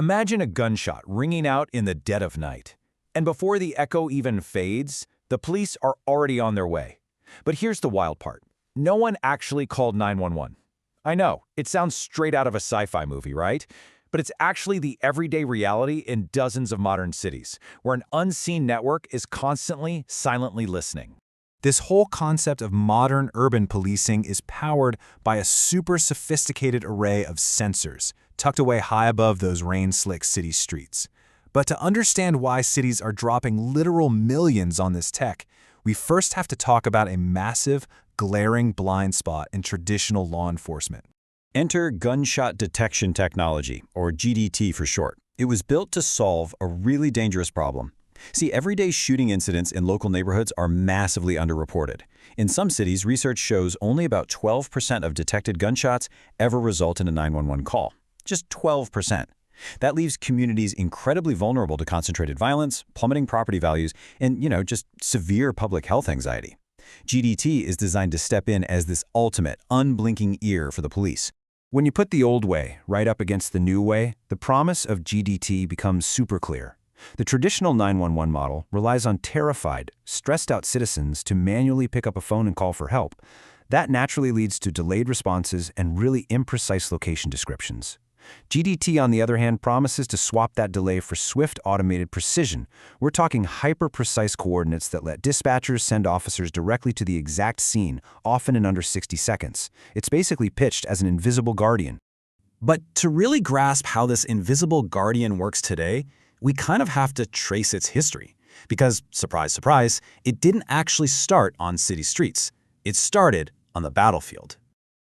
Imagine a gunshot ringing out in the dead of night. And before the echo even fades, the police are already on their way. But here's the wild part. No one actually called 911. I know, it sounds straight out of a sci-fi movie, right? But it's actually the everyday reality in dozens of modern cities, where an unseen network is constantly, silently listening. This whole concept of modern urban policing is powered by a super sophisticated array of sensors, tucked away high above those rain-slick city streets. But to understand why cities are dropping literal millions on this tech, we first have to talk about a massive, glaring blind spot in traditional law enforcement. Enter Gunshot Detection Technology, or GDT for short. It was built to solve a really dangerous problem. See, everyday shooting incidents in local neighborhoods are massively underreported. In some cities, research shows only about 12% of detected gunshots ever result in a 911 call. Just 12%. That leaves communities incredibly vulnerable to concentrated violence, plummeting property values, and, just severe public health anxiety. GDT is designed to step in as this ultimate, unblinking ear for the police. When you put the old way right up against the new way, the promise of GDT becomes super clear. The traditional 911 model relies on terrified, stressed-out citizens to manually pick up a phone and call for help. That naturally leads to delayed responses and really imprecise location descriptions. GDT, on the other hand, promises to swap that delay for swift automated precision. We're talking hyper-precise coordinates that let dispatchers send officers directly to the exact scene, often in under 60 seconds. It's basically pitched as an invisible guardian. But to really grasp how this invisible guardian works today, we kind of have to trace its history. Because, surprise, surprise, it didn't actually start on city streets. It started on the battlefield.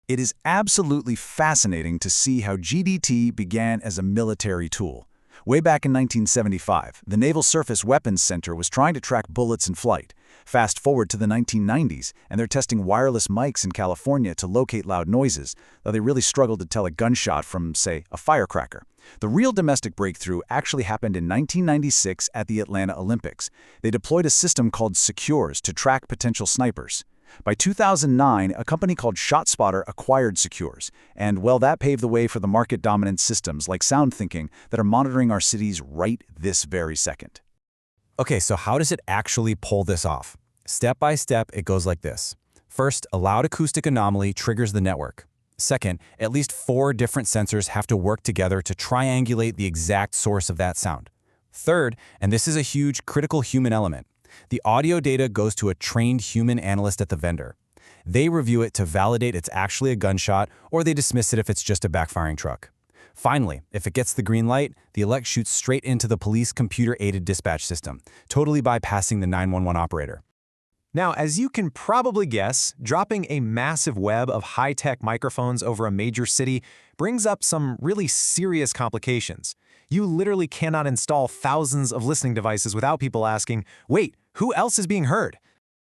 It is absolutely fascinating to see how GDT began as a military tool. Way back in 1975, the Naval Surface Weapons Center was trying to track bullets in flight. Fast forward to the 1990s, and they're testing wireless mics in California to locate loud noises, though they really struggled to tell a gunshot from, say, a firecracker. The real domestic breakthrough actually happened in 1996 at the Atlanta Olympics. They deployed a system called Secures to track potential snipers. By 2009, a company called ShotSpotter acquired Secures, and, well, that paved the way for the market-dominant systems like SoundThinking that are monitoring our cities right this very second. Okay, so how does it actually pull this off? Step by step, it goes like this. First, a loud acoustic anomaly triggers the network. Second, at least 4 different sensors have to work together to triangulate the exact source of that sound. Third, and this is a huge critical human element, the audio data goes to a trained human analyst at the vendor. They review it to validate it's actually a gunshot, or they dismiss it if it's just a backfiring truck. Finally, if it gets the green light, the alert shoots straight into the police computer-aided dispatch system, totally bypassing the 911 operator. Now, as you can probably guess, dropping a massive web of high-tech microphones over a major city brings up some really serious complications. You literally cannot install thousands of listening devices without people asking, wait, who else is being heard?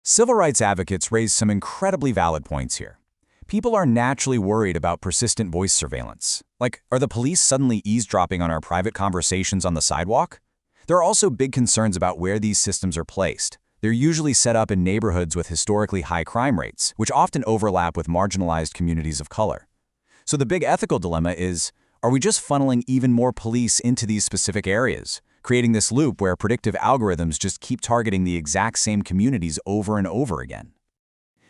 Civil rights advocates raise some incredibly valid points here. People are naturally worried about persistent voice surveillance. Like, are the police suddenly eavesdropping on our private conversations on the sidewalk? There are also big concerns about where these systems are placed. They're usually set up in neighborhoods with historically high crime rates, which often overlap with marginalized communities of color. So the big ethical dilemma is, are we just funneling even more police into these specific areas, creating this loop where predictive algorithms just keep targeting the exact same communities over and over again?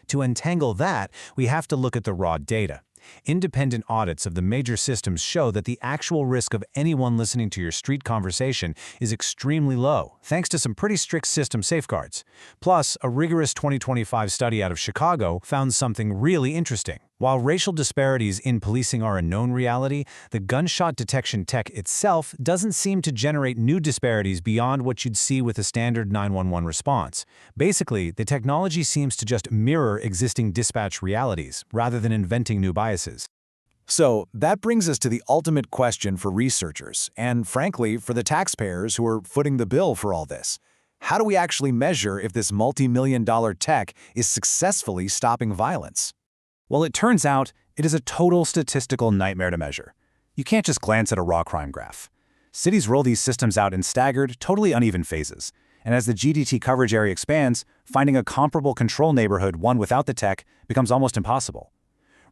To untangle that, we have to look at the raw data. Independent audits of the major systems show that the actual risk of anyone listening to your street conversation is extremely low, thanks to some pretty strict system safeguards. Plus, a rigorous 2025 study out of Chicago found something really interesting. While racial disparities in policing are a known reality, the gunshot detection tech itself doesn't seem to generate new disparities beyond what you'd see with a standard 911 response. Basically, the technology seems to just mirror existing dispatch realities, rather than inventing new biases. So, that brings us to the ultimate question for researchers, and frankly, for the taxpayers who are footing the bill for all this. How do we actually measure if this multi-million-dollar tech is successfully stopping violence? Well, it turns out it is a total statistical nightmare to measure. You can't just glance at a raw crime graph. Cities roll these systems out in staggered, totally uneven phases. And as the GDT coverage area expands, finding a comparable control neighborhood, one without the tech, becomes almost impossible.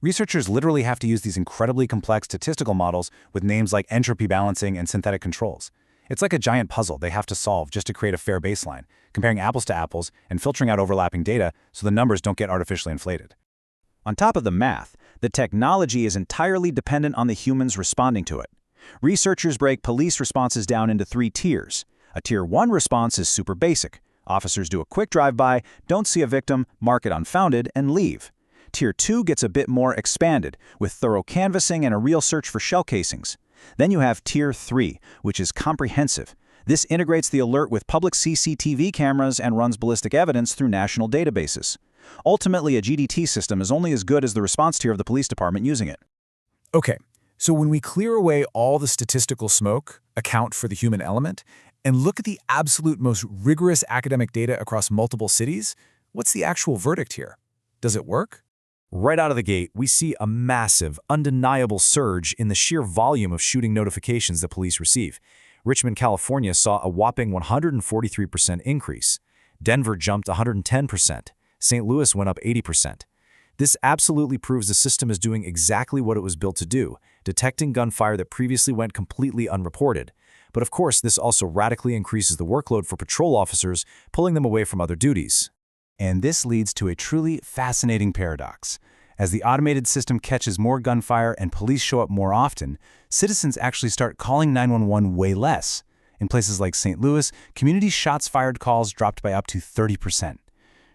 Researchers literally have to use these incredibly complex statistical models with names like entropy balancing and synthetic controls. It's like a giant puzzle they have to solve just to create a fair baseline, comparing apples to apples and filtering out overlapping data so the numbers don't get artificially inflated. On top of the math, the technology is entirely dependent on the humans responding to it. Researchers break police responses down into 3 tiers. A Tier 1 response is super basic. Officers do a quick drive-by, don't see a victim, mark it unfounded, and leave. Tier 2 gets a bit more expanded, with thorough canvassing and a real search for shell casings. Then you have Tier 3, which is comprehensive. This integrates the alert with public CCTV cameras and runs ballistic evidence through national databases. Ultimately, a GDT system is only as good as the response tier of the police department using it. Okay, so when we clear away all the statistical smoke, account for the human element, and look at the absolute most rigorous academic data across multiple cities, what's the actual verdict here? Does it work? Right out of the gate, we see a massive, undeniable surge in the sheer volume of shooting notifications that police receive. Richmond, California saw a whopping 143% increase. Denver jumped 110%. St. Louis went up 80%. This absolutely proves the system is doing exactly what it was built to do, detecting gunfire that previously went completely unreported. But of course, this also radically increases the workload for patrol officers, pulling them away from other duties. And this leads to a truly fascinating paradox. As the automated system catches more gunfire and police show up more often, citizens actually start calling 911 way less. In places like St. Louis, community shots fired calls dropped by up to 30%.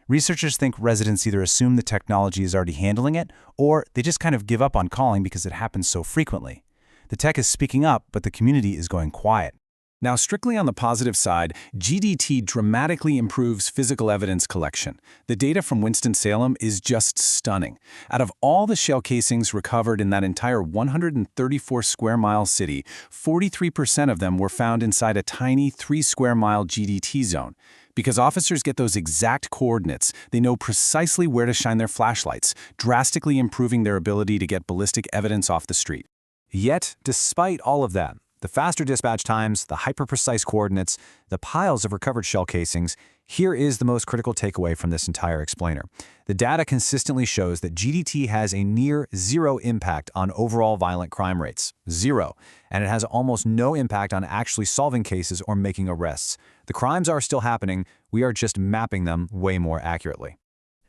Researchers think residents either assume the technology is already handling it, or they just kind of give up on calling because it happens so frequently. The tech is speaking up, but the community is going quiet. Now, strictly on the positive side, GDT dramatically improves physical evidence collection. The data from Winston-Salem is just stunning. Out of all the shell casings recovered in that entire 134 square mile city, 43% of them were found inside a tiny 3 square mile GDT zone. Because officers get those exact coordinates, they know precisely where to shine their flashlights, drastically improving their ability to get ballistic evidence off the street. Yet, despite all of that, the faster dispatch times, the hyper-precise coordinates, the piles of recovered shell casings, here is the most critical takeaway from this entire explainer. The data consistently shows that GDT has a near zero impact on overall violent crime rates. Zero. And it has almost no impact on actually solving cases or making arrests. The crimes are still happening, we are just mapping them way more accurately.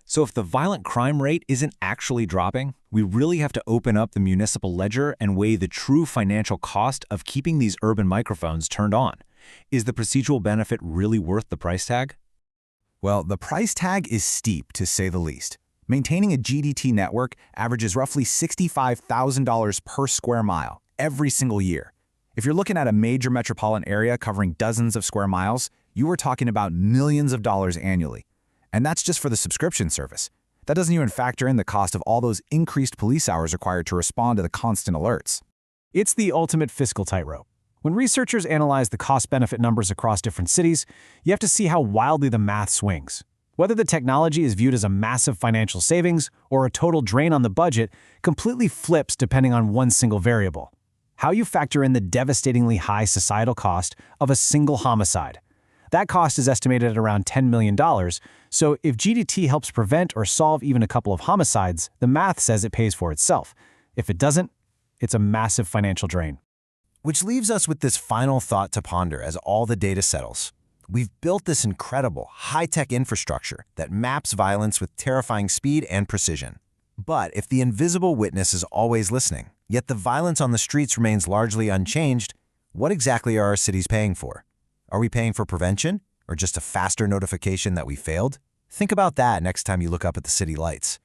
So if the violent crime rate isn't actually dropping, we really have to open up the municipal ledger and weigh the true financial cost of keeping these urban microphones turned on. Is the procedural benefit really worth the price tag? Well, the price tag is steep, to say the least. Maintaining a GDT network averages roughly $65,000 per square mile every single year. If you're looking at a major metropolitan area covering dozens of square miles, you are talking about millions of dollars annually. And that's just for the subscription service. That doesn't even factor in the cost of all those increased police hours required to respond to the constant alerts. It's the ultimate fiscal tightrope. When researchers analyze the cost-benefit numbers across different cities, you have to see how wildly the math swings. Whether the technology is viewed as a massive financial savings or a total drain on the budget completely flips depending on one single variable. How you factor in the devastatingly high societal cost of a single homicide. That cost is estimated at around $10 million, so if GDT helps prevent or solve even a couple of homicides, the math says it pays for itself. If it doesn't, it's a massive financial drain. Which leaves us with this final thought to ponder as all the data settles. We've built this incredible, high-tech infrastructure that maps violence with terrifying speed and precision. But if the invisible witness is always listening, yet the violence on the streets remains largely unchanged, what exactly are our cities paying for? Are we paying for prevention, or just a faster notification that we failed? Think about that next time you look up at the city lights.